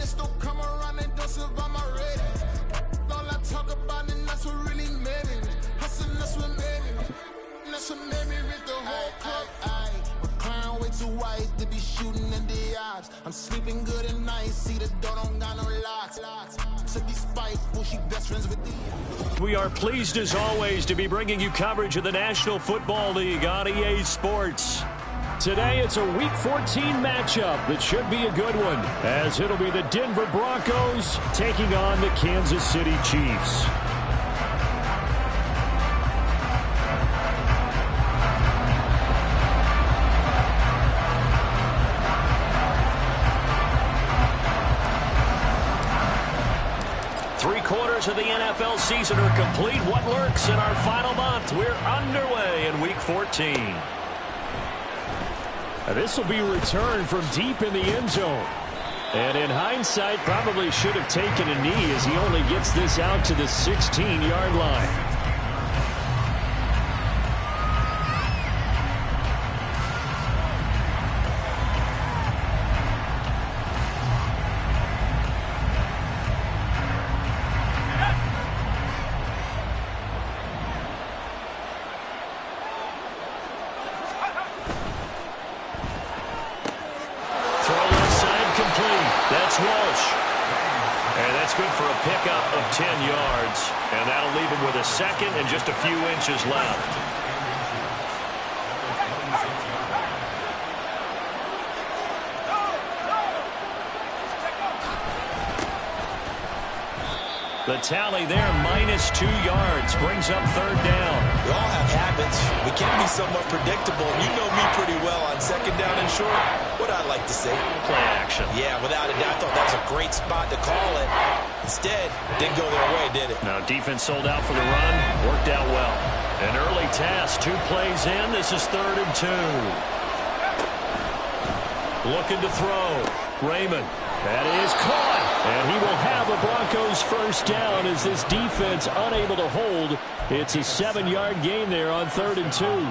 this don't come around and don't survive my rating. All I talk about and that's what really made it. Hustling, that's what made me. That's what made me with the whole club. My crown way too white to be shooting in the eyes. I'm sleeping good at night. See the door don't got no locks. To be spiteful, she best friends with the. We are pleased as always to be bringing you coverage of the National Football League on EA Sports. Today it's a Week 14 matchup that should be a good one, as it'll be the Denver Broncos taking on the Kansas City Chiefs. Three-quarters of the NFL season are complete. What lurks in our final month? We're underway in Week 14. This will be returned from deep in the end zone. And in hindsight, probably should have taken a knee as he only gets this out to the 16-yard line. Pickup of 10 yards, and that'll leave him with a second and just a few inches left. The tally there, -2 yards, brings up third down. We all have habits. We can be somewhat predictable. You know me pretty well on second down and short. What I like to say? Play action. Yeah, without a doubt. I thought that was a great spot to call it. Instead, didn't go their way, did it? Now, defense sold out for the run. Worked out well. An early task. 2 plays in. This is 3rd and 2. Looking to throw. Raymond. That is caught. And he will have a Broncos first down as this defense unable to hold. It's a 7-yard gain there on 3rd and 2.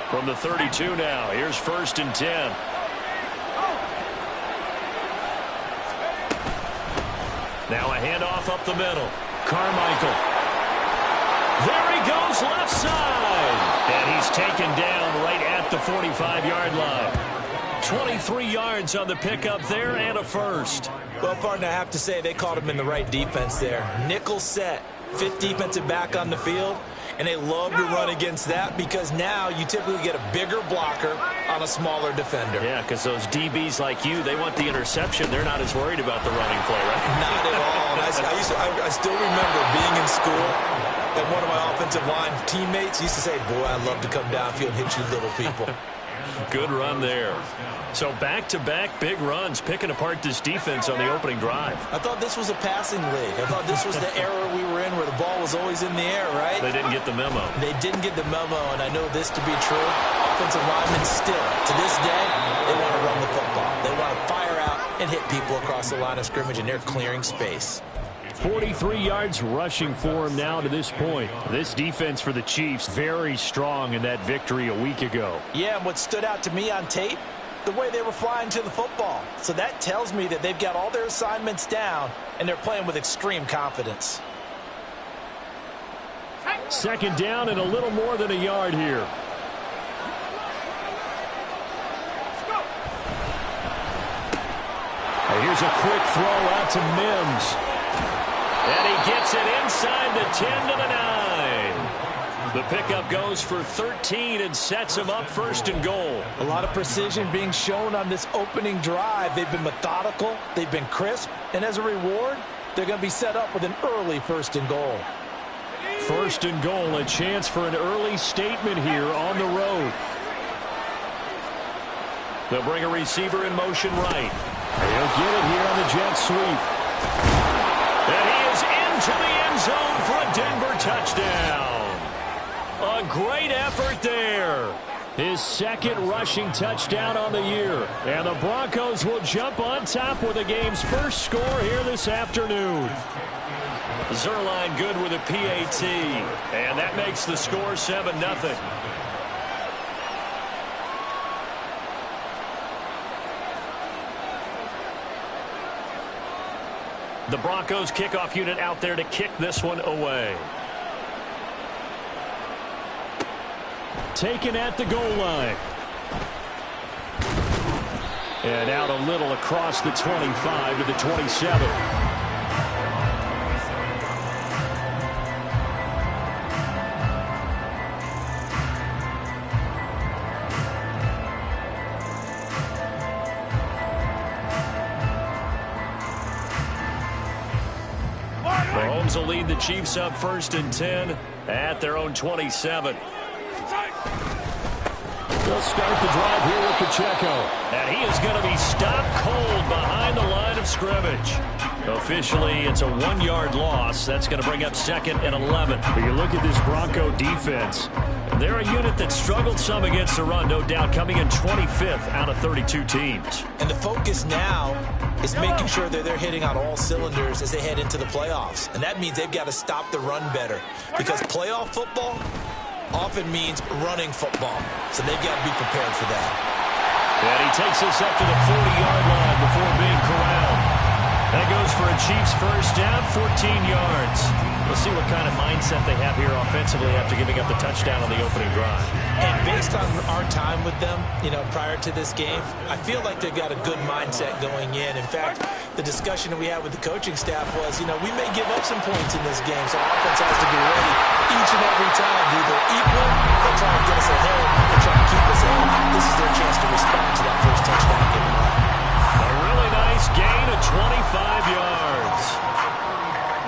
From the 32 now. Here's 1st and 10. Now a handoff up the middle. Carmichael. There he goes left side. And he's taken down right at the 45-yard line. 23 yards on the pickup there and a first. Well, partner, I have to say they caught him in the right defense there. Nickel set, 5th defensive back on the field, and they love to run against that because now you typically get a bigger blocker on a smaller defender. Yeah, because those DBs like you, they want the interception. They're not as worried about the running play, right? Not at all. And I still remember being in school, and one of my offensive line teammates used to say, boy, I'd love to come downfield and hit you little people. Good run there. So back-to-back big runs, picking apart this defense on the opening drive. I thought this was a passing league. I thought this was the era we were in where the ball was always in the air, right? They didn't get the memo. They didn't get the memo, and I know this to be true. Offensive linemen still, to this day, they want to run the football. They want to fire out and hit people across the line of scrimmage, and they're clearing space. 43 yards rushing for him now to this point. This defense for the Chiefs, very strong in that victory a week ago. Yeah, and what stood out to me on tape, the way they were flying to the football. So that tells me that they've got all their assignments down, and they're playing with extreme confidence. 2nd down and a little more than a yard here. And here's a quick throw out to Mims. And he gets it inside the 10 to the 9. The pickup goes for 13 and sets him up 1st and goal. A lot of precision being shown on this opening drive. They've been methodical. They've been crisp. And as a reward, they're going to be set up with an early 1st and goal. 1st and goal, a chance for an early statement here on the road. They'll bring a receiver in motion right. They'll get it here on the jet sweep. And he is into the end zone for a Denver touchdown. A great effort there. His 2nd rushing touchdown on the year. And the Broncos will jump on top with the game's first score here this afternoon. Zerline good with a PAT. And that makes the score 7-0. The Broncos kickoff unit out there to kick this one away. Taken at the goal line. And out a little across the 25 to the 27. Mahomes will lead the Chiefs up 1st and 10 at their own 27. They'll start the drive here with Pacheco. And he is going to be stopped cold behind the line of scrimmage. Officially, it's a 1-yard loss. That's going to bring up 2nd and 11. But you look at this Bronco defense. They're a unit that struggled some against the run, no doubt, coming in 25th out of 32 teams. And the focus now is making sure that they're hitting on all cylinders as they head into the playoffs. And that means they've got to stop the run better. Because playoff football often means running football. So they've got to be prepared for that. And he takes us up to the 40-yard line before being corralled. That goes for a Chiefs first down, 14 yards. We'll see what kind of mindset they have here offensively after giving up the touchdown on the opening drive. And based on our time with them, prior to this game, I feel like they've got a good mindset going in. In fact, the discussion that we had with the coaching staff was, we may give up some points in this game, so our offense has to be ready each and every time to either equal or try and get us ahead and try and keep us ahead. This is their chance to respond to that first touchdown given up. A really nice gain of 25 yards.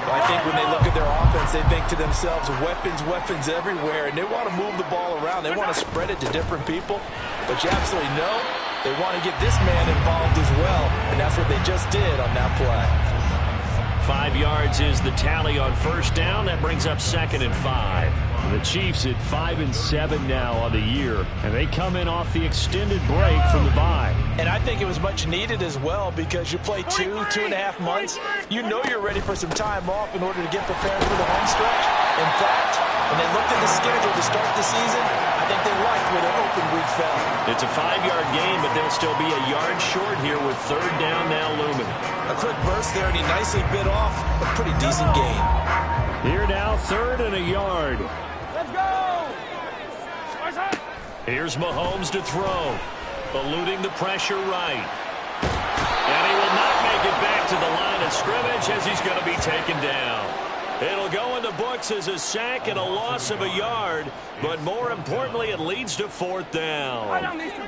I think when they look at their offense, they think to themselves, weapons everywhere, and they want to move the ball around. They want to spread it to different people, but you absolutely know they want to get this man involved as well, and that's what they just did on that play. 5 yards is the tally on first down. That brings up 2nd and 5. The Chiefs at 5 and 7 now on the year, and they come in off the extended break from the bye. And I think it was much needed as well because you play 2.5 months. You know you're ready for some time off in order to get prepared for the home stretch. In fact, when they looked at the schedule to start the season, I think they liked where their open week fell. It's a 5-yard gain, but they'll still be a yard short here with 3rd down now looming. A quick burst there, and he nicely bit off a pretty decent gain. Here now, 3rd and a yard. Let's go! Here's Mahomes to throw. Eluding the pressure right. And he will not make it back to the line of scrimmage as he's going to be taken down. It'll go in the books as a sack and a loss of a yard, but more importantly, it leads to 4th down. I don't need to.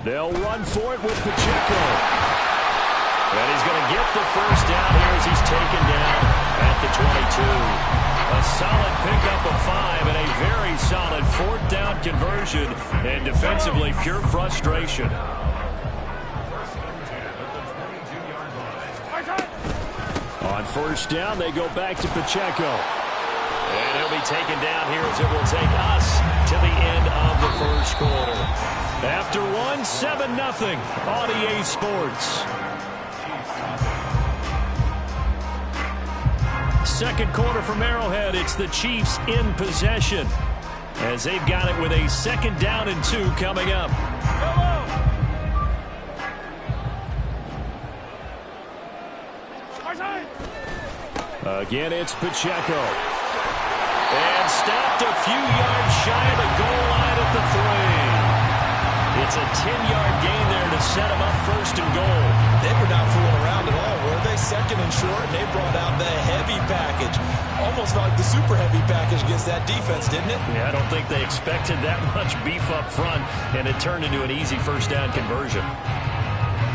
They'll run for it with Pacheco. And he's going to get the first down here as he's taken down at the 22. A solid pickup of 5 and a very solid 4th down conversion, and defensively pure frustration. On first down, they go back to Pacheco. And he'll be taken down here as it will take us to the end of the first quarter. After 7-0 on EA Sports. Second quarter from Arrowhead, it's the Chiefs in possession as they've got it with a 2nd down and 2 coming up. Again, it's Pacheco. And stopped a few yards shy of the goal line at the 3. It's a 10-yard gain there to set them up 1st and goal. They were not fooling around at all, were they? 2nd and short, and they brought out the heavy package. Almost like the super heavy package against that defense, didn't it? Yeah, I don't think they expected that much beef up front, and it turned into an easy 1st down conversion.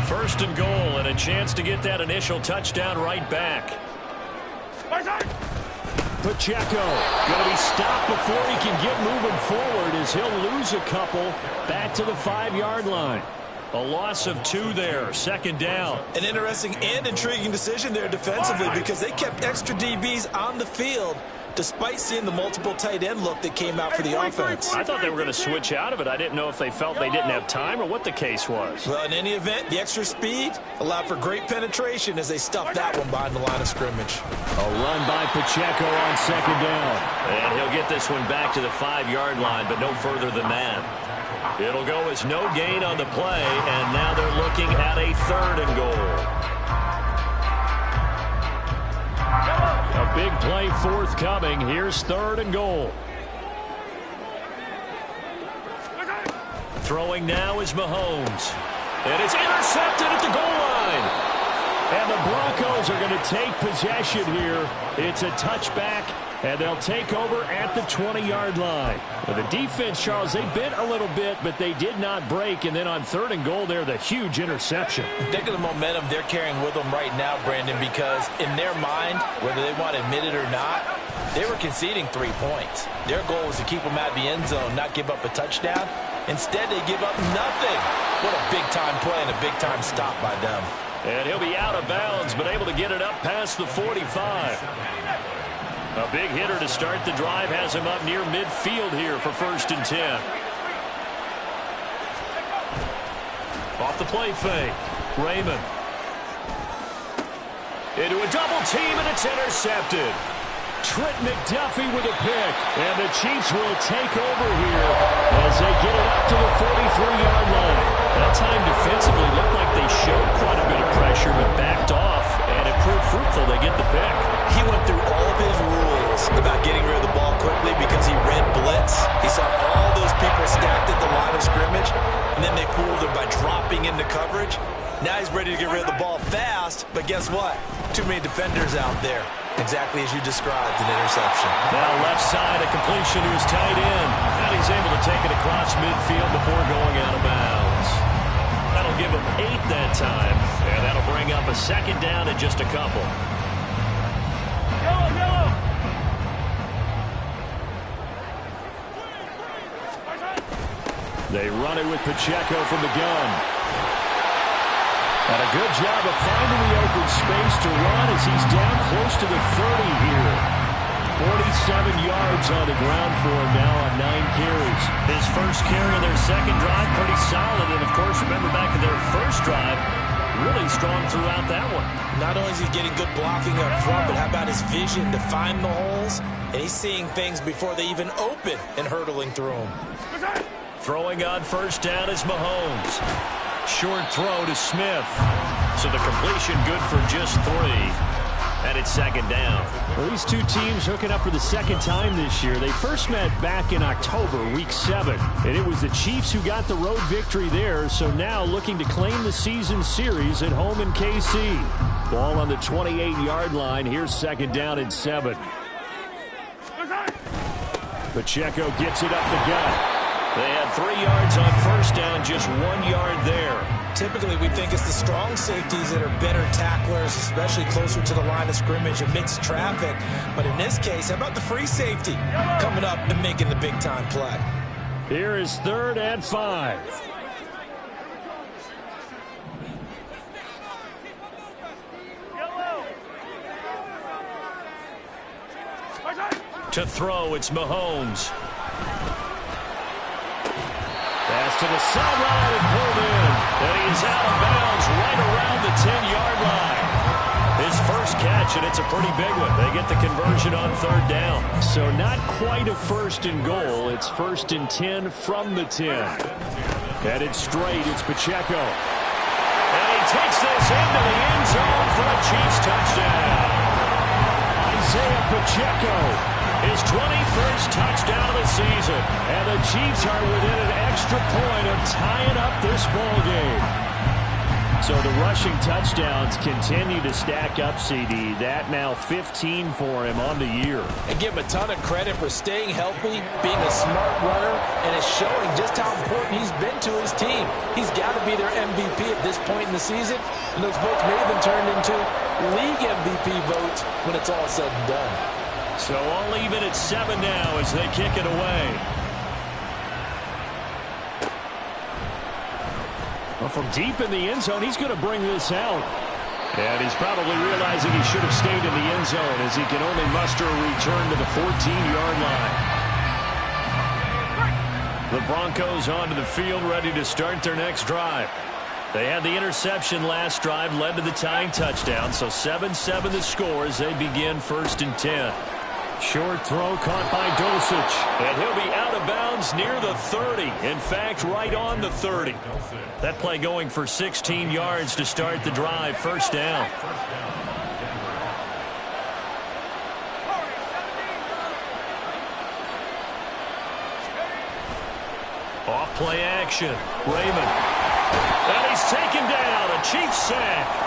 1st and goal, and a chance to get that initial touchdown right back. Pacheco going to be stopped before he can get moving forward as he'll lose a couple back to the 5-yard line. A loss of 2 there, 2nd down. An interesting and intriguing decision there defensively because they kept extra DBs on the field despite seeing the multiple tight end look that came out for the offense. I thought they were going to switch out of it. I didn't know if they felt they didn't have time or what the case was. Well, in any event, the extra speed allowed for great penetration as they stuffed that one behind the line of scrimmage. A run by Pacheco on 2nd down. And he'll get this one back to the 5-yard line, but no further than that. It'll go as no gain on the play, and now they're looking at a 3rd and goal. A big play forthcoming. Here's 3rd and goal. Throwing now is Mahomes. And it's intercepted at the goal line. And the Broncos are going to take possession here. It's a touchback, and they'll take over at the 20-yard line. Now the defense, Charles, they bit a little bit, but they did not break. And then on 3rd and goal there, the huge interception. Think of the momentum they're carrying with them right now, Brandon, because in their mind, whether they want to admit it or not, they were conceding 3 points. Their goal was to keep them out of the end zone, not give up a touchdown. Instead, they give up nothing. What a big-time play and a big-time stop by them. And he'll be out of bounds, but able to get it up past the 45. A big hitter to start the drive has him up near midfield here for 1st and 10. Off the play fake. Raymond. Into a double team, and it's intercepted. Trent McDuffie with a pick, and the Chiefs will take over here as they get it up to the 43-yard line. That time defensively looked like they showed quite a bit of pressure but backed off, and it proved fruitful. They get the pick. He went through all of his rules about getting rid of the ball quickly because he read blitz. He saw all those people stacked at the line of scrimmage, and then they fooled him by dropping into coverage. Now he's ready to get rid of the ball fast, but guess what? Too many defenders out there. Exactly as you described, an interception. Now left side, a completion to his tight end. And he's able to take it across midfield before going out of bounds. That'll give him 8 that time. And that'll bring up a 2nd down and just a couple. Yellow. They run it with Pacheco from the gun. And a good job of finding the open space to run as he's down close to the 30 here. 47 yards on the ground for him now on 9 carries. His first carry of their 2nd drive, pretty solid. And, of course, remember back to their first drive, really strong throughout that one. Not only is he getting good blocking up front, but how about his vision to find the holes? And he's seeing things before they even open and hurtling through them. Throwing on 1st down is Mahomes. Short throw to Smith. So the completion good for just 3. And it's 2nd down. Well, these two teams hooking up for the 2nd time this year. They first met back in October, week 7. And it was the Chiefs who got the road victory there. So now looking to claim the season series at home in KC. Ball on the 28-yard line. Here's 2nd down and 7. Pacheco gets it up the gut. They had 3 yards on 1st down, just 1 yard there. Typically, we think it's the strong safeties that are better tacklers, especially closer to the line of scrimmage amidst traffic. But in this case, how about the free safety coming up and making the big-time play? Here is 3rd and 5. To throw, it's Mahomes. Pass to the sideline and pulled in. And he's out of bounds right around the 10-yard line. His first catch, and it's a pretty big one. They get the conversion on 3rd down. So not quite a 1st and goal. It's 1st and 10 from the 10. Headed straight, it's Pacheco. And he takes this into the end zone for a Chiefs touchdown. Isaiah Pacheco. His 21st touchdown of the season. And the Chiefs are within an extra point of tying up this ball game. So the rushing touchdowns continue to stack up, CD. That now 15 for him on the year. And give him a ton of credit for staying healthy, being a smart runner, and is showing just how important he's been to his team. He's got to be their MVP at this point in the season, and those votes may have been turned into league MVP votes when it's all said and done. So all even at 7 now as they kick it away. Well, from deep in the end zone, he's going to bring this out. And he's probably realizing he should have stayed in the end zone as he can only muster a return to the 14-yard line. The Broncos onto the field ready to start their next drive. They had the interception last drive, led to the tying touchdown. So 7-7 the score as they begin 1st and 10. Short throw caught by Dulcich. And he'll be out of bounds near the 30. In fact, right on the 30. That play going for 16 yards to start the drive. First down. Off play action. Raymond. And he's taken down. A Chiefs sack.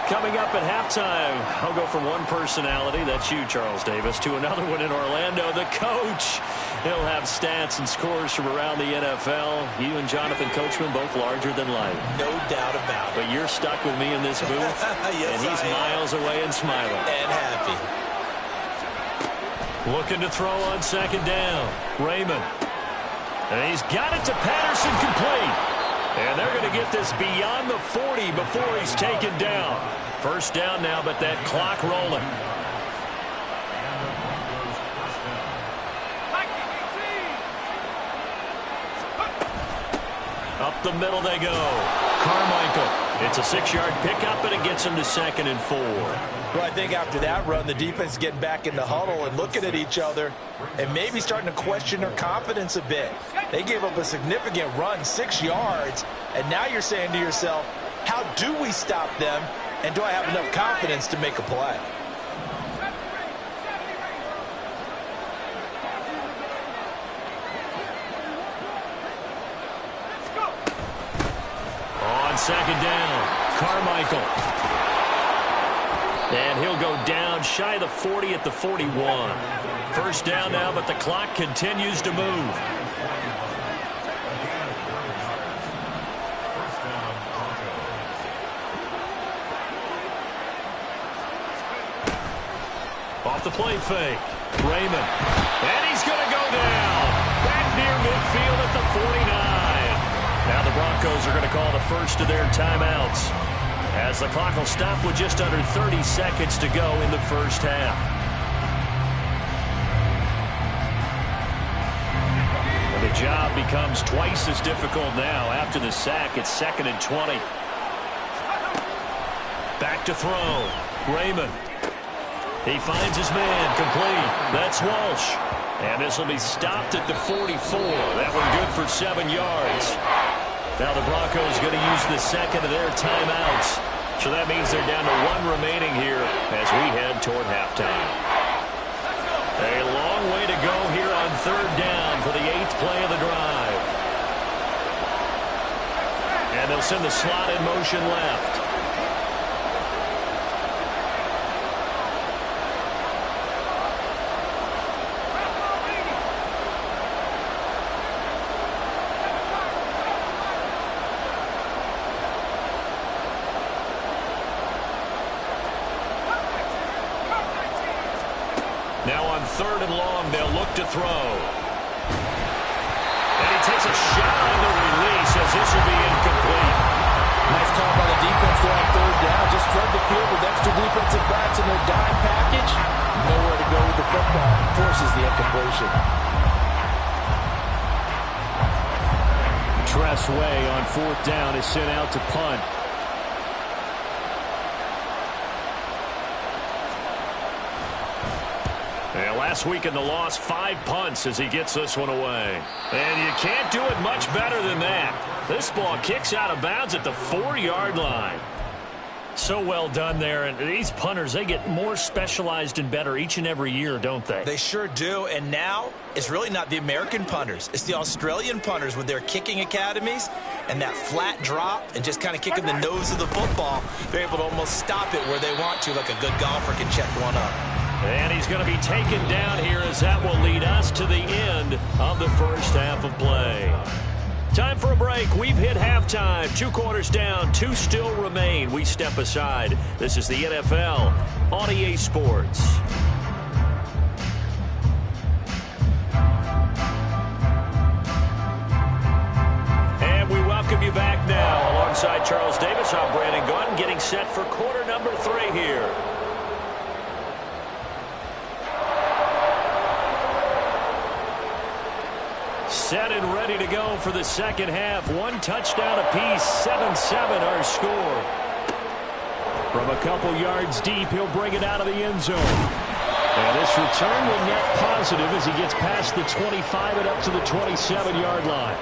Coming up at halftime, I'll go from one personality, that's you, Charles Davis, to another one in Orlando, the coach. He'll have stats and scores from around the NFL. You and Jonathan Coachman, both larger than life. No doubt about it. But you're stuck with me in this booth, yes, and he's miles away and smiling. And happy. Looking to throw on second down. Raymond. And he's got it to Patterson, complete. And they're going to get this beyond the 40 before he's taken down. First down now, but that clock rolling. Up the middle they go. Carmichael. It's a 6-yard pickup, and it gets him to 2nd and 4. Well, I think after that run, the defense is getting back in the huddle and looking at each other and maybe starting to question their confidence a bit. They gave up a significant run, 6 yards, and now you're saying to yourself, how do we stop them, and do I have enough confidence to make a play? On second down, Carmichael. And he'll go down shy of the 40 at the 41. First down now, but the clock continues to move. Off the play fake. Raymond. And he's going to go down. Back near midfield at the 49. Now the Broncos are going to call the first of their timeouts, as the clock will stop with just under 30 seconds to go in the first half. And the job becomes twice as difficult now after the sack. It's 2nd and 20. Back to throw. Raymond. He finds his man, complete. That's Walsh. And this will be stopped at the 44. That one good for 7 yards. Now the Broncos going to use the second of their timeouts. So that means they're down to 1 remaining here as we head toward halftime. A long way to go here on 3rd down for the 8th play of the drive. And they'll send the slot in motion left. Now on 3rd and long, they'll look to throw. And he takes a shot on the release as this will be incomplete. Nice call by the defense there on 3rd down. Just flood the field with extra defensive backs in their dime package. Nowhere to go with the football. Forces the incompletion. Tress Way on 4th down is sent out to punt. Last week in the loss, 5 punts as he gets this one away. And you can't do it much better than that. This ball kicks out of bounds at the 4-yard line. So well done there. And these punters, they get more specialized and better each and every year, don't they? They sure do. And now it's really not the American punters. It's the Australian punters with their kicking academies and that flat drop and just kind of kicking the nose of the football. They're able to almost stop it where they want to, like a good golfer can check one up. And he's going to be taken down here as that will lead us to the end of the first half of play. Time for a break. We've hit halftime. 2 quarters down, 2 still remain. We step aside. This is the NFL on EA Sports. And we welcome you back now. Alongside Charles Davis, I'm Brandon Gaudin, getting set for quarter number 3 here. Set and ready to go for the second half. 1 touchdown apiece, 7-7 our score. From a couple yards deep, he'll bring it out of the end zone. And this return will net positive as he gets past the 25 and up to the 27-yard line.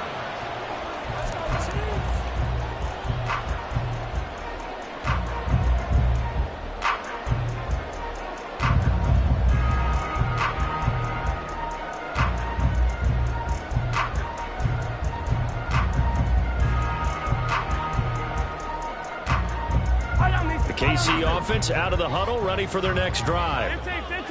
KC offense out of the huddle, ready for their next drive.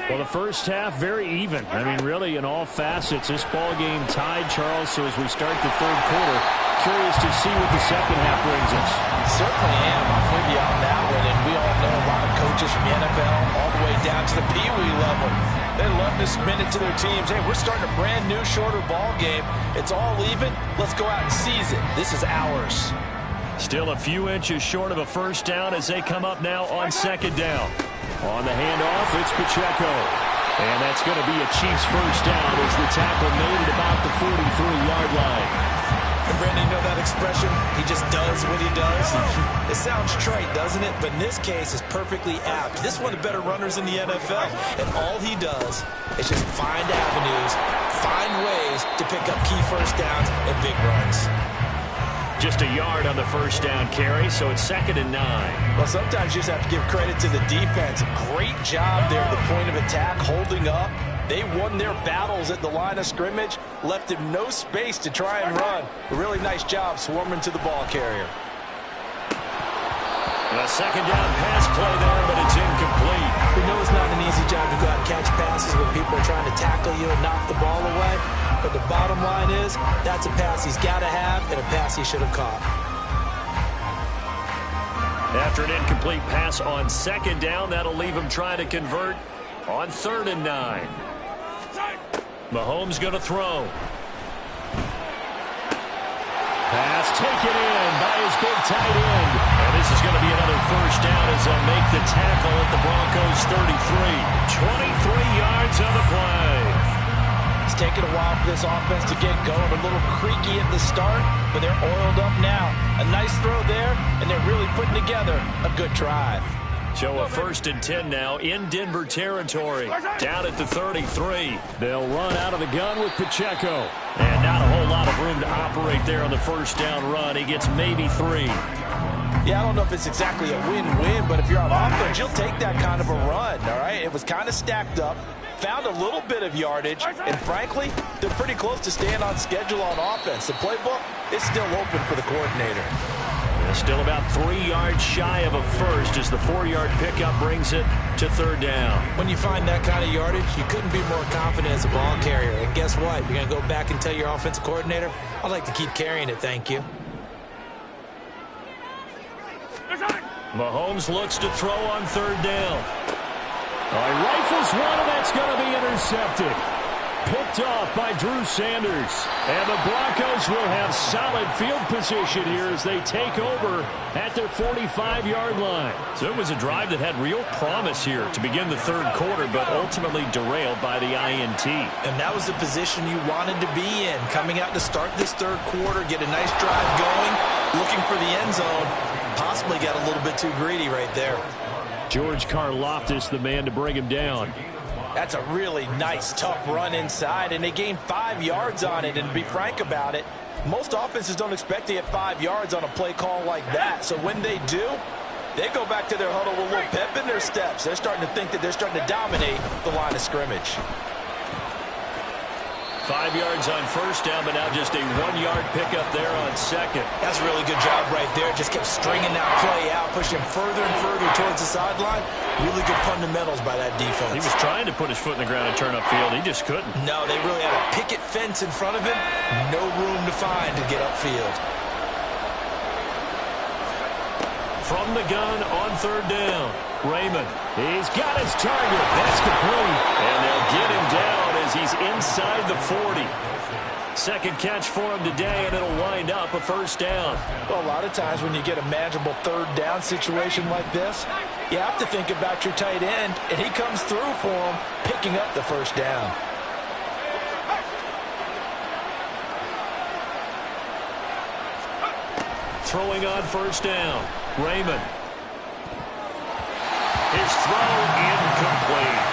Well, the first half, very even. I mean, really, in all facets, this ball game tied, Charles. So as we start the third quarter, curious to see what the second half brings us. Certainly am. I'm with you on that one. And we all know a lot of coaches from the NFL all the way down to the Pee Wee level. They love to spin it to their teams. Hey, we're starting a brand new, shorter ball game. It's all even. Let's go out and seize it. This is ours. Still a few inches short of a first down as they come up now on second down. On the handoff, it's Pacheco. And that's going to be a Chiefs first down as the tackle made at about the 43-yard line. And Brandon, you know that expression? He just does what he does. It sounds trite, doesn't it? But in this case, it's perfectly apt. This is one of the better runners in the NFL. And all he does is just find avenues, find ways to pick up key first downs and big runs. Just a yard on the first down carry, so it's 2nd and 9. Well, sometimes you just have to give credit to the defense. Great job there at the point of attack, holding up. They won their battles at the line of scrimmage, left him no space to try and run. A really nice job swarming to the ball carrier. A second down pass play there, but it's incomplete. We know it's not an easy job to go out and catch passes when people are trying to tackle you and knock the ball away. But the bottom line is, that's a pass he's got to have and a pass he should have caught. After an incomplete pass on second down, that'll leave him trying to convert on 3rd and 9. Mahomes going to throw. Pass taken in by his big tight end. And this is going to be another first down as they'll make the tackle at the Broncos 33. 23 yards on the play. It's taken a while for this offense to get going. A little creaky at the start, but they're oiled up now. A nice throw there, and they're really putting together a good drive. So a 1st and 10 now in Denver territory. Down at the 33. They'll run out of the gun with Pacheco. And not a whole lot of room to operate there on the first down run. He gets maybe 3. Yeah, I don't know if it's exactly a win-win, but if you're on offense, you'll take that kind of a run, all right? It was kind of stacked up, found a little bit of yardage, and frankly, they're pretty close to staying on schedule on offense. The playbook is still open for the coordinator. Still about 3 yards shy of a first as the 4-yard pickup brings it to 3rd down. When you find that kind of yardage, you couldn't be more confident as a ball carrier. And guess what? You're going to go back and tell your offensive coordinator, I'd like to keep carrying it, thank you. Mahomes looks to throw on 3rd down. He rifles one, and that's going to be intercepted. Picked off by Drew Sanders. And the Broncos will have solid field position here as they take over at their 45-yard line. So it was a drive that had real promise here to begin the third quarter, but ultimately derailed by the INT. And that was the position you wanted to be in. Coming out to start this third quarter, get a nice drive going, looking for the end zone. Possibly got a little bit too greedy right there. George Karlaftis, the man to bring him down. That's a really nice, tough run inside, and they gained 5 yards on it. And to be frank about it, most offenses don't expect to get 5 yards on a play call like that. So when they do, they go back to their huddle with a little pep in their steps. They're starting to think that they're starting to dominate the line of scrimmage. 5 yards on first down, but now just a 1-yard pickup there on second. That's a really good job right there. Just kept stringing that play out, pushing further and further towards the sideline. Really good fundamentals by that defense. He was trying to put his foot in the ground and turn upfield. He just couldn't. No, they really had a picket fence in front of him. No room to find to get upfield. From the gun on 3rd down. Raymond, he's got his target. That's complete. And they'll get him down as he's inside the 40. Second catch for him today, and it'll wind up a first down. Well, a lot of times when you get a manageable 3rd down situation like this, you have to think about your tight end, and he comes through for him, picking up the first down. Throwing on first down. Raymond. His throw incomplete.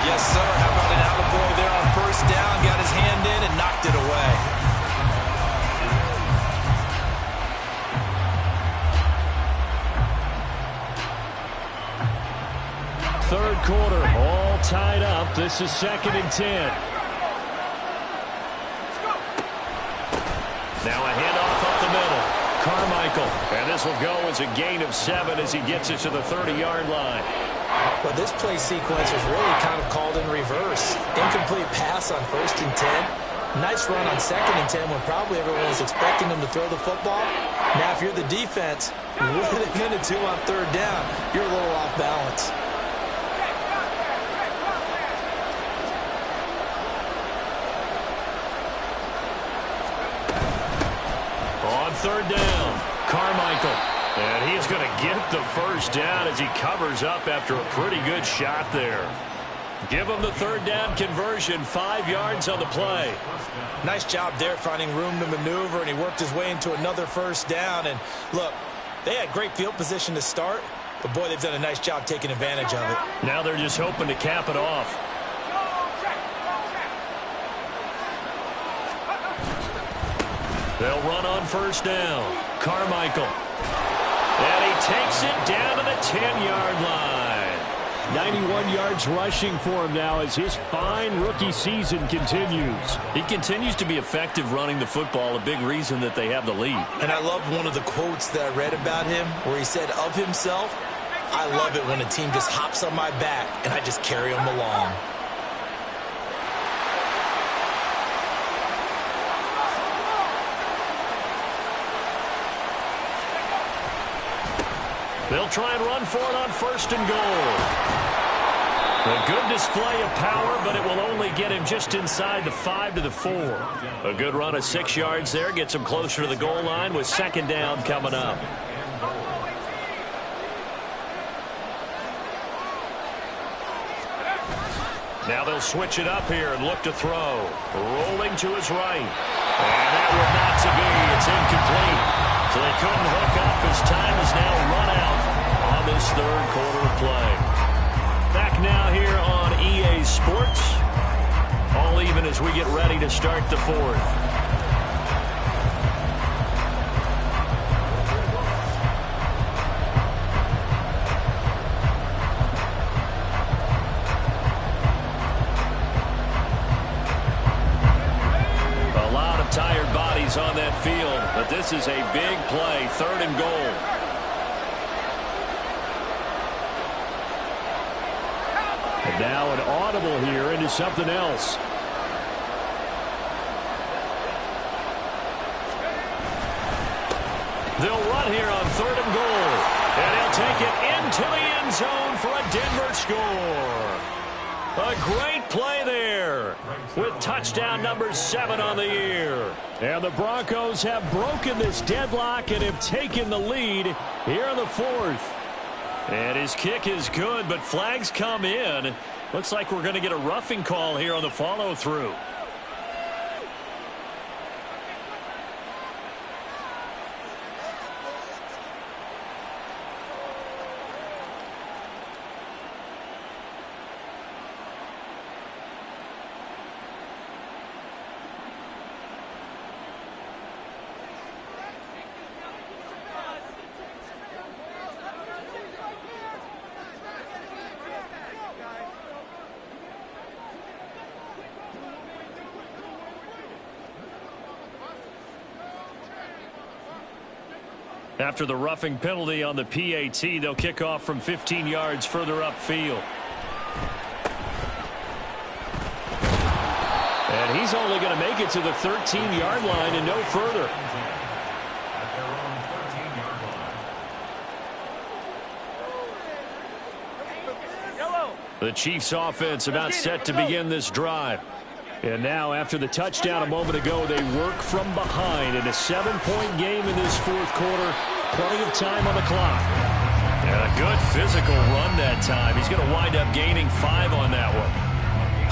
Yes, sir. How about an attaboy there on first down? Got his hand in and knocked it away. Third quarter, all tied up. This is 2nd and 10. Now a handoff up the middle. Carmichael. And this will go as a gain of 7 as he gets it to the 30-yard line. But this play sequence was really kind of called in reverse. Incomplete pass on 1st and 10. Nice run on 2nd and 10 when probably everyone was expecting him to throw the football. Now, if you're the defense, what are they going to do on 3rd down? You're a little off balance. On 3rd down, Carmichael. And he's going to get the first down as he covers up after a pretty good shot there. Give him the 3rd down conversion, 5 yards on the play. Nice job there finding room to maneuver, and he worked his way into another first down. And look, they had great field position to start, but boy, they've done a nice job taking advantage of it. Now they're just hoping to cap it off. They'll run on 1st down. Carmichael. And he takes it down to the 10-yard line. 91 yards rushing for him now as his fine rookie season continues. He continues to be effective running the football, a big reason that they have the lead. And I loved one of the quotes that I read about him where he said of himself, "I love it when a team just hops on my back and I just carry them along." They'll try and run for it on 1st and goal. A good display of power, but it will only get him just inside the 5 to the 4. A good run of 6 yards there gets him closer to the goal line with 2nd down coming up. Now they'll switch it up here and look to throw. Rolling to his right. And that will not to be. It's incomplete. So they couldn't hook up as time is now run out on this 3rd quarter of play. Back now here on EA Sports. All even as we get ready to start the 4th. Tired bodies on that field, but this is a big play, 3rd and goal. And now an audible here into something else. They'll run here on 3rd and goal, and he'll take it into the end zone for a Denver score. A great play there with touchdown number 7 on the year. And the Broncos have broken this deadlock and have taken the lead here in the 4th. And his kick is good, but flags come in. Looks like we're going to get a roughing call here on the follow-through. After the roughing penalty on the PAT, they'll kick off from 15 yards further upfield. And he's only going to make it to the 13-yard line and no further. The Chiefs offense about set to begin this drive. And now, after the touchdown a moment ago, they work from behind in a 7-point game in this 4th quarter. Plenty of time on the clock. And a good physical run that time. He's going to wind up gaining 5 on that one.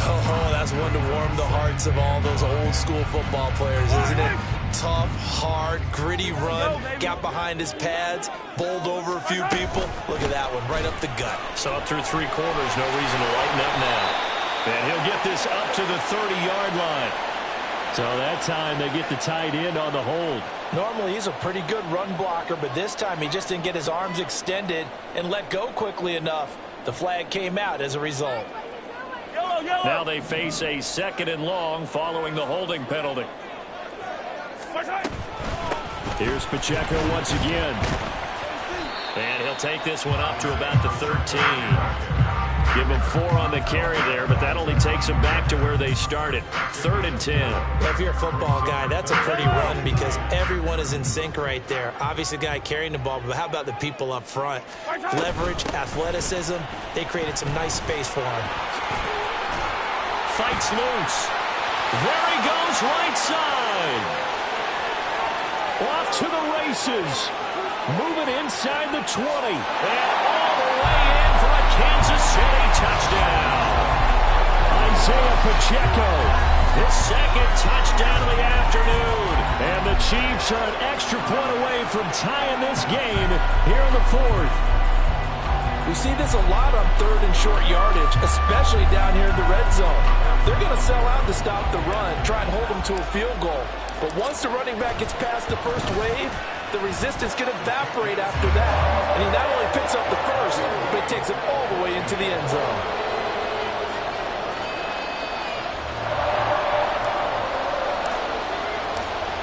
Oh, that's one to warm the hearts of all those old-school football players, isn't it? Tough, hard, gritty run. Got behind his pads, bowled over a few people. Look at that one, right up the gut. So up through 3 quarters, no reason to lighten up now. And he'll get this up to the 30-yard line. So that time they get the tight end on the hold. Normally he's a pretty good run blocker, but this time he just didn't get his arms extended and let go quickly enough. The flag came out as a result. Now they face a 2nd and long following the holding penalty. Here's Pacheco once again. And he'll take this one up to about the 13. Give him 4 on the carry there, but that only takes them back to where they started. 3rd and 10. If you're a football guy, that's a pretty run because everyone is in sync right there. Obviously, the guy carrying the ball, but how about the people up front? Leverage, athleticism, they created some nice space for him. Fights loose. There he goes, right side. Off to the races. Moving inside the 20. And all the way in for a Kansas City touchdown. Isaiah Pacheco, his 2nd touchdown of the afternoon. And the Chiefs are an extra point away from tying this game here in the 4th. We see this a lot on 3rd and short yardage, especially down here in the red zone. They're going to sell out to stop the run, try and hold them to a field goal. But once the running back gets past the first wave, the resistance can evaporate after that. And he not only picks up the first, but he takes it all the way into the end zone.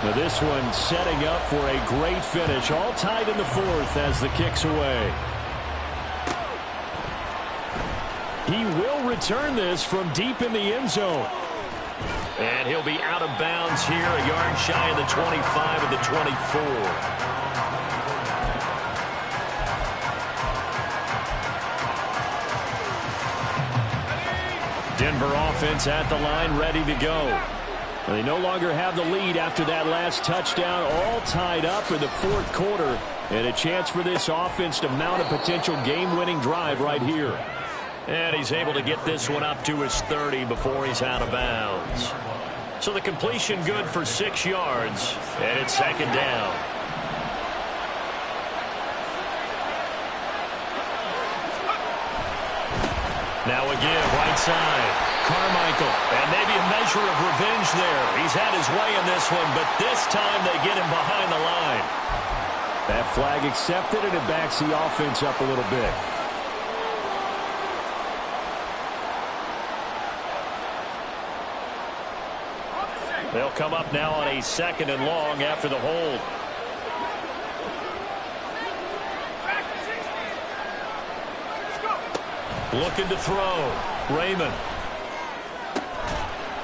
Now this one setting up for a great finish. All tied in the 4th as the kick's away. He will return this from deep in the end zone. And he'll be out of bounds here, a yard shy of the 25 of the 24. Denver offense at the line, ready to go. They no longer have the lead after that last touchdown, all tied up in the 4th quarter. And a chance for this offense to mount a potential game-winning drive right here. And he's able to get this one up to his 30 before he's out of bounds. So the completion good for 6 yards, and it's 2nd down. Now again, right side, Carmichael, and maybe a measure of revenge there. He's had his way in this one, but this time they get him behind the line. That flag accepted, and it backs the offense up a little bit. They'll come up now on a 2nd and long after the hold. Looking to throw. Raymond.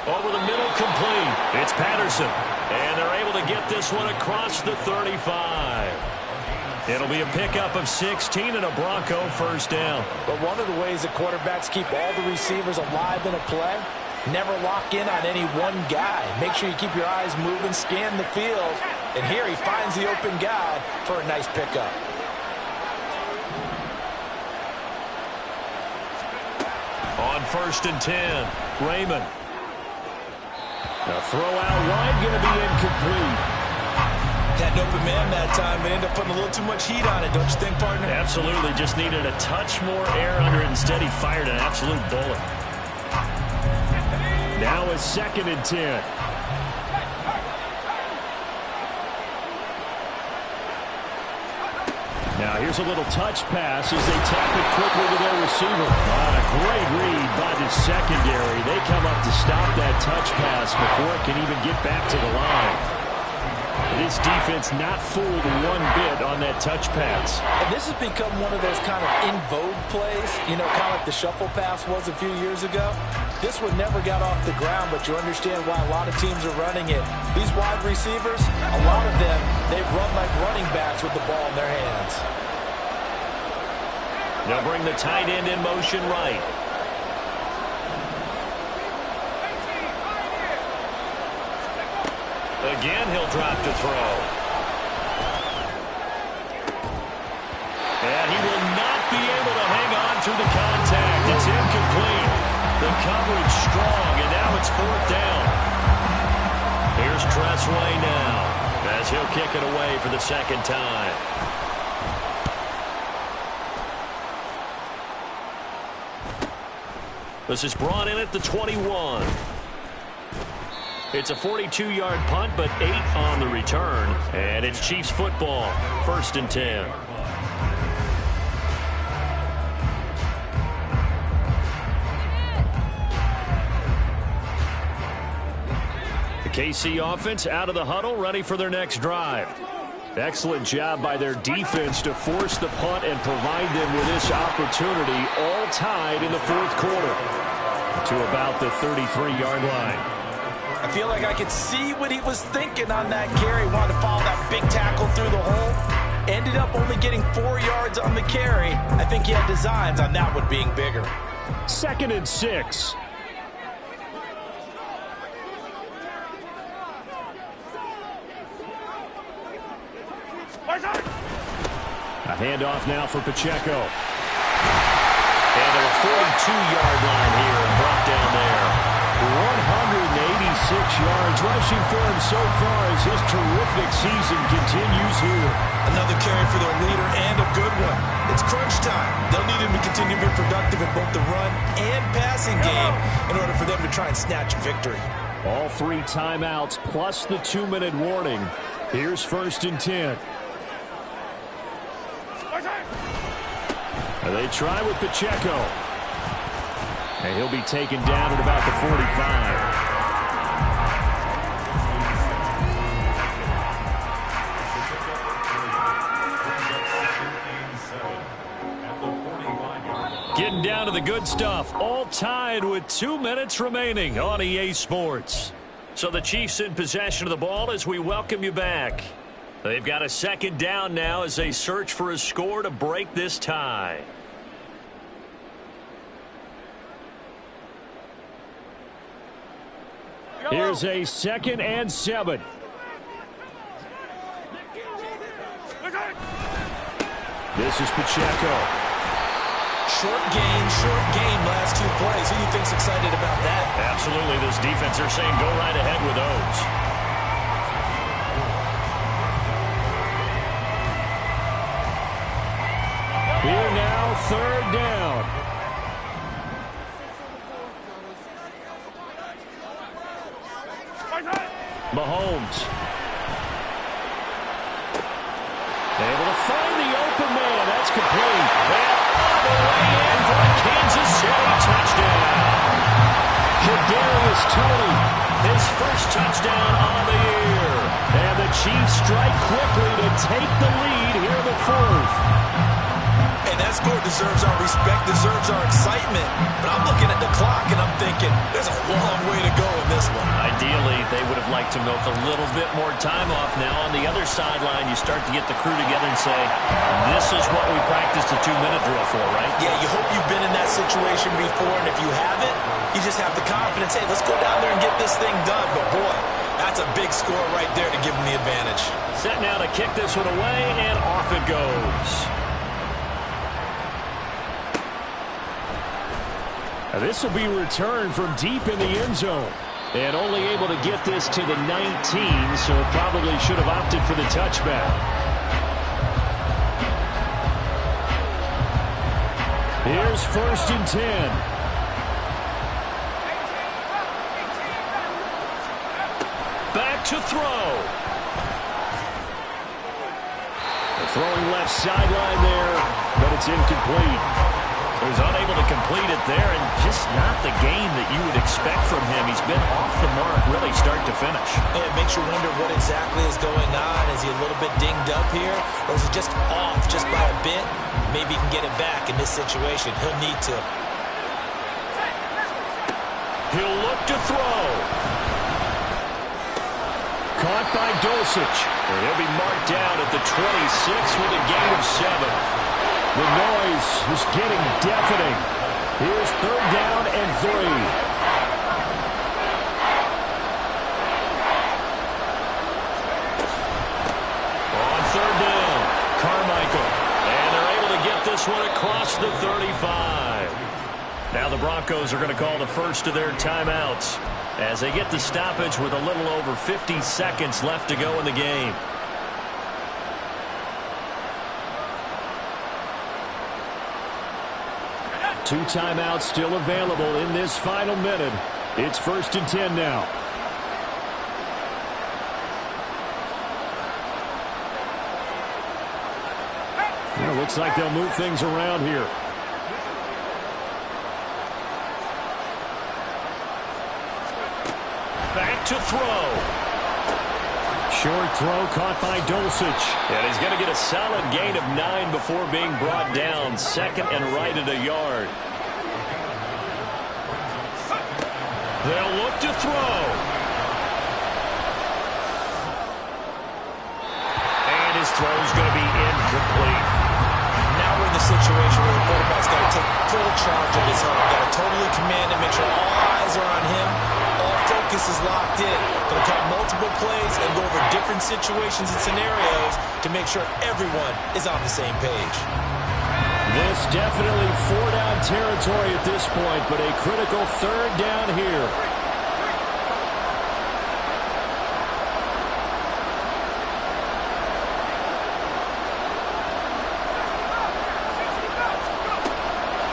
Over the middle, complete. It's Patterson. And they're able to get this one across the 35. It'll be a pickup of 16 and a Bronco 1st down. But one of the ways that quarterbacks keep all the receivers alive in a play, never lock in on any one guy. Make sure you keep your eyes moving, scan the field. And here he finds the open guy for a nice pickup. On 1st and 10, Raymond. The throw out wide, going to be incomplete. Had an open man that time, but ended up putting a little too much heat on it, don't you think, partner? Absolutely, just needed a touch more air under it. Instead, he fired an absolute bullet. Now is 2nd and 10. Now here's a little touch pass as they tap it quickly to their receiver. A great read by the secondary. They come up to stop that touch pass before it can even get back to the line. This defense not fooled one bit on that touch pass. And this has become one of those kind of in vogue plays, you know, kind of like the shuffle pass was a few years ago. This one never got off the ground, but you understand why a lot of teams are running it. These wide receivers, a lot of them, they've run like running backs with the ball in their hands. They'll bring the tight end in motion right. Again, he'll drop to throw. And he will not be able to hang on through the contact. It's incomplete. The coverage strong, and now it's 4th down. Here's Tressway now, as he'll kick it away for the 2nd time. The This is brought in at the 21. It's a 42-yard punt, but 8 on the return. And it's Chiefs football, 1st and 10. The KC offense out of the huddle, ready for their next drive. Excellent job by their defense to force the punt and provide them with this opportunity, all tied in the 4th quarter to about the 33-yard line. I feel like I could see what he was thinking on that carry. Wanted to follow that big tackle through the hole. Ended up only getting 4 yards on the carry. I think he had designs on that one being bigger. 2nd and 6. A handoff now for Pacheco. And a 42-yard line here and brought down there. 186 yards rushing for him so far as his terrific season continues here. Another carry for their leader and a good one. It's crunch time. They'll need him to continue to be productive in both the run and passing game in order for them to try and snatch a victory. All 3 timeouts plus the 2-minute warning. Here's 1st and 10. They try with Pacheco. And he'll be taken down at about the 45. Getting down to the good stuff. All tied with 2 minutes remaining on EA Sports. So the Chiefs in possession of the ball as we welcome you back. They've got a 2nd down now as they search for a score to break this tie. Here's a 2nd and 7. This is Pacheco. Short game, last 2 plays. Who do you think's excited about that? Absolutely. This defense, they're saying go right ahead with those. Here now, 3rd down. Mahomes. Able to find the open man. That's complete. And on the way in for a Kansas City touchdown. Kadarius Toney, his first touchdown on the year. And the Chiefs strike quickly to take the lead here in the 4th. And that score deserves our respect, deserves our excitement. But I'm looking at the clock and I'm thinking there's a long way to go in this one. Ideally, they would have liked to milk a little bit more time off. Now on the other sideline, you start to get the crew together and say, this is what we practiced the 2-minute drill for, right? Yeah, you hope you've been in that situation before, and if you haven't, you just have the confidence, hey, let's go down there and get this thing done. But boy, that's a big score right there to give them the advantage. Set now to kick this one away, and off it goes. This will be returned from deep in the end zone. And only able to get this to the 19, so probably should have opted for the touchback. Here's 1st and 10. Back to throw. The throwing left sideline there, but it's incomplete. He was unable to complete it there, and just not the game that you would expect from him. He's been off the mark really start to finish. It makes you wonder what exactly is going on. Is he a little bit dinged up here, or is he just off just by a bit? Maybe he can get it back in this situation. He'll need to. He'll look to throw. Caught by Dulcich. And he'll be marked down at the 26 with a gain of 7. The noise is getting deafening. Here's 3rd down and 3. On 3rd down, Carmichael. And they're able to get this one across the 35. Now the Broncos are going to call the first of their timeouts as they get the stoppage with a little over 50 seconds left to go in the game. 2 timeouts still available in this final minute. It's 1st and 10 now. Well, looks like they'll move things around here. Back to throw. Short throw caught by Dulcich. And he's going to get a solid gain of 9 before being brought down. 2nd and right at a yard. They'll look to throw. And his throw's going to be incomplete. Now we're in the situation where the quarterback's got to take full charge of his own. Got to totally command and make sure all eyes are on him. All focus is locked in. Going to call multiple plays and go over different situations and scenarios to make sure everyone is on the same page. This definitely 4-down territory at this point, but a critical 3rd down here.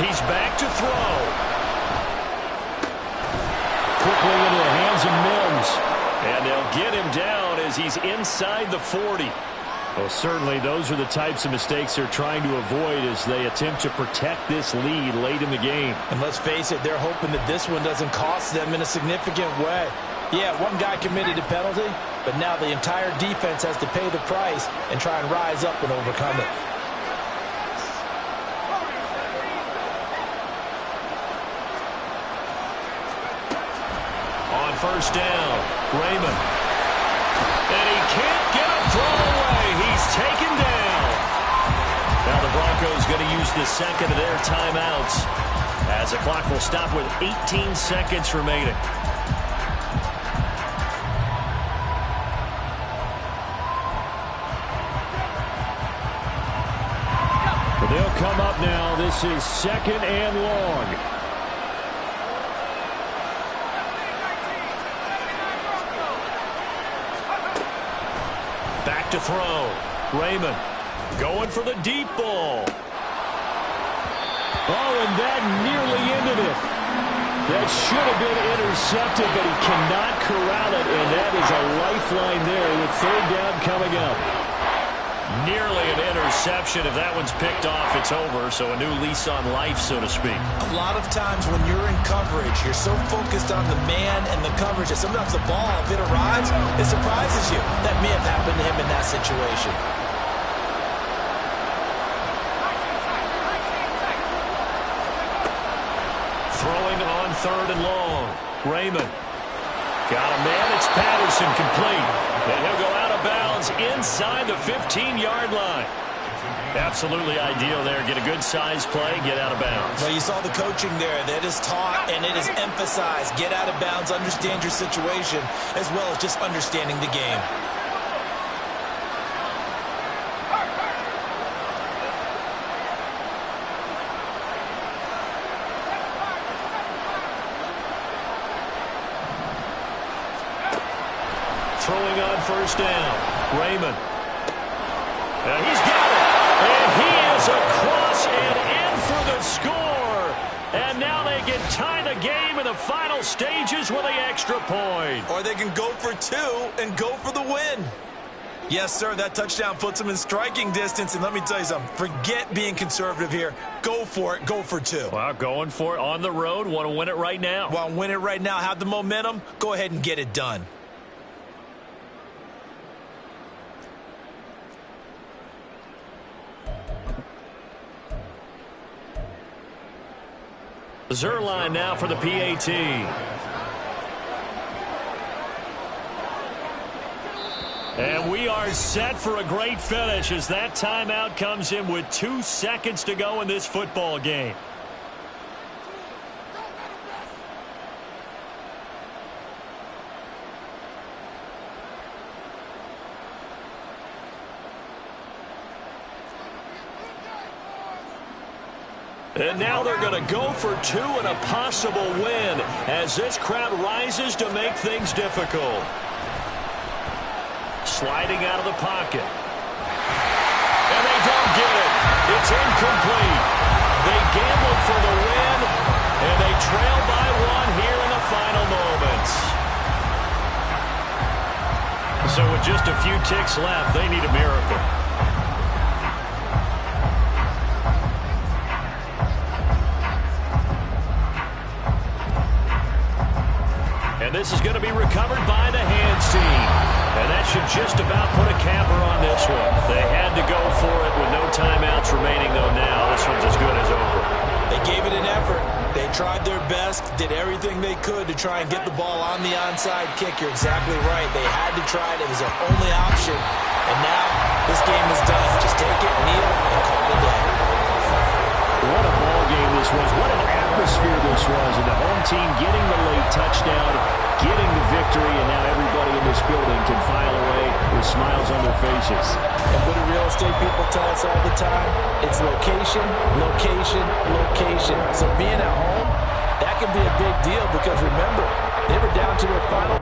He's back to throw. Quickly into the hands of Mims. And they'll get him down as he's inside the 40. Well, certainly those are the types of mistakes they're trying to avoid as they attempt to protect this lead late in the game. And let's face it, they're hoping that this one doesn't cost them in a significant way. Yeah, one guy committed a penalty, but now the entire defense has to pay the price and try and rise up and overcome it. On 1st down, Raymond. And he can't get a throw away. He's taken down. Now the Broncos going to use the 2nd of their timeouts as the clock will stop with 18 seconds remaining. They'll come up now. This is 2nd and long. Back to throw. Raymond going for the deep ball. Oh, and that nearly ended it. That should have been intercepted, but he cannot corral it, and that is a lifeline there with 3rd down coming up. Nearly an interception. If that one's picked off, it's over. So a new lease on life, so to speak. A lot of times when you're in coverage, you're so focused on the man and the coverage that sometimes the ball, if it arrives, it surprises you. That may have happened to him in that situation. Throwing on 3rd and long. Raymond. Got a man. It's Patterson complete. And he'll go out of bounds inside the 15-yard line. Absolutely ideal there. Get a good-sized play, get out of bounds. Well, you saw the coaching there. That is taught and it is emphasized. Get out of bounds, understand your situation, as well as just understanding the game. Throwing on 1st down. Raymond. And he's got it. And he is across and in for the score. And now they can tie the game in the final stages with the extra point. Or they can go for 2 and go for the win. Yes, sir, that touchdown puts them in striking distance. And let me tell you something. Forget being conservative here. Go for it. Go for 2. Well, going for it on the road. Want to win it right now. Want to win it right now. Have the momentum. Go ahead and get it done. Zerline now for the PAT. And we are set for a great finish as that timeout comes in with 2 seconds to go in this football game. And now they're going to go for 2 and a possible win as this crowd rises to make things difficult. Sliding out of the pocket. And they don't get it. It's incomplete. They gambled for the win, trail by one here in the final moments. So with just a few ticks left, they need a miracle. And this is going to be recovered by the hands team. And that should just about put a capper on this one. They had to go for it with no timeouts remaining, though, now. This one's as good as over. They gave it an effort. They tried their best, did everything they could to try and get the ball on the onside kick. You're exactly right. They had to try it. It was their only option. And now this game is done. Just take it, kneel, and call it a day. What a ball game this was. What an atmosphere this was. And the home team getting the late touchdown, getting the victory, and now everybody in this building can file away with smiles on their faces. And what do real estate people tell us all the time? It's location, location, location. So being at home, that can be a big deal because remember, they were down to their final